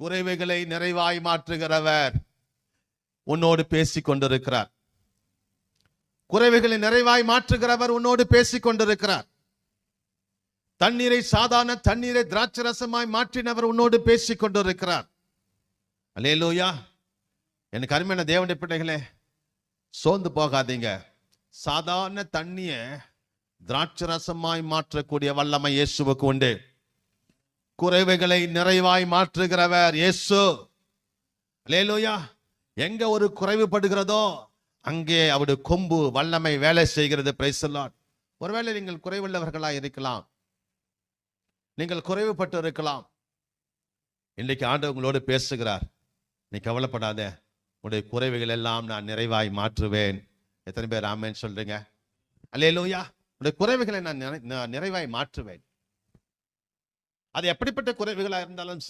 குறைவுகளை நிறைவாய் மாற்றுகிறவர் உன்னோடு பேசிக் கொண்டிருக்கிறார். குறைவுகளை நிறைவாய் மாற்றுகிறவர் உன்னோடு பேசிக் கொண்டிருக்கிறார். தண்ணீரை சாதாரண தண்ணீரை திராட்சை ரசமாய் மாற்றினவர் உன்னோடு பேசிக் கொண்டிருக்கிறார். அல்லேலூயா. எனக்கு அருமையான தேவனுடைய பிள்ளைகளே, சோர்ந்து போகாதீங்க. சாதாரண தண்ணிய திராட்சை ரசமாய் மாற்றக்கூடிய வல்லமை இயேசுவுக்கு உண்டு. குறைவுகளை நிறைவாய் மாற்றுகிறவர் இயேசு. அல்லேலூயா. எங்க ஒரு குறைவுபடுகிறதோ அங்கே அவருடைய கொம்பு வல்லமை வேலை செய்கிறது. Praise the Lord. ஒருவேளை நீங்கள் குறைவுள்ளவர்களாக இருக்கலாம், நீங்கள் குறைவுபட்டு இருக்கலாம். இன்றைக்கு ஆண்டவர் உங்களோடு பேசுகிறார். நீ கவலைப்படாத, உன்னுடைய குறைவுகள் எல்லாம் நான் நிறைவாய் மாற்றுவேன். எத்தனை பேர் ஆமென் சொல்றீங்க? அல்லேலூயா. உன்னுடைய குறைவுகளை நான் நிறைவாய் மாற்றுவேன். அது எப்படிப்பட்ட குறைவுகளா இருந்தாலும்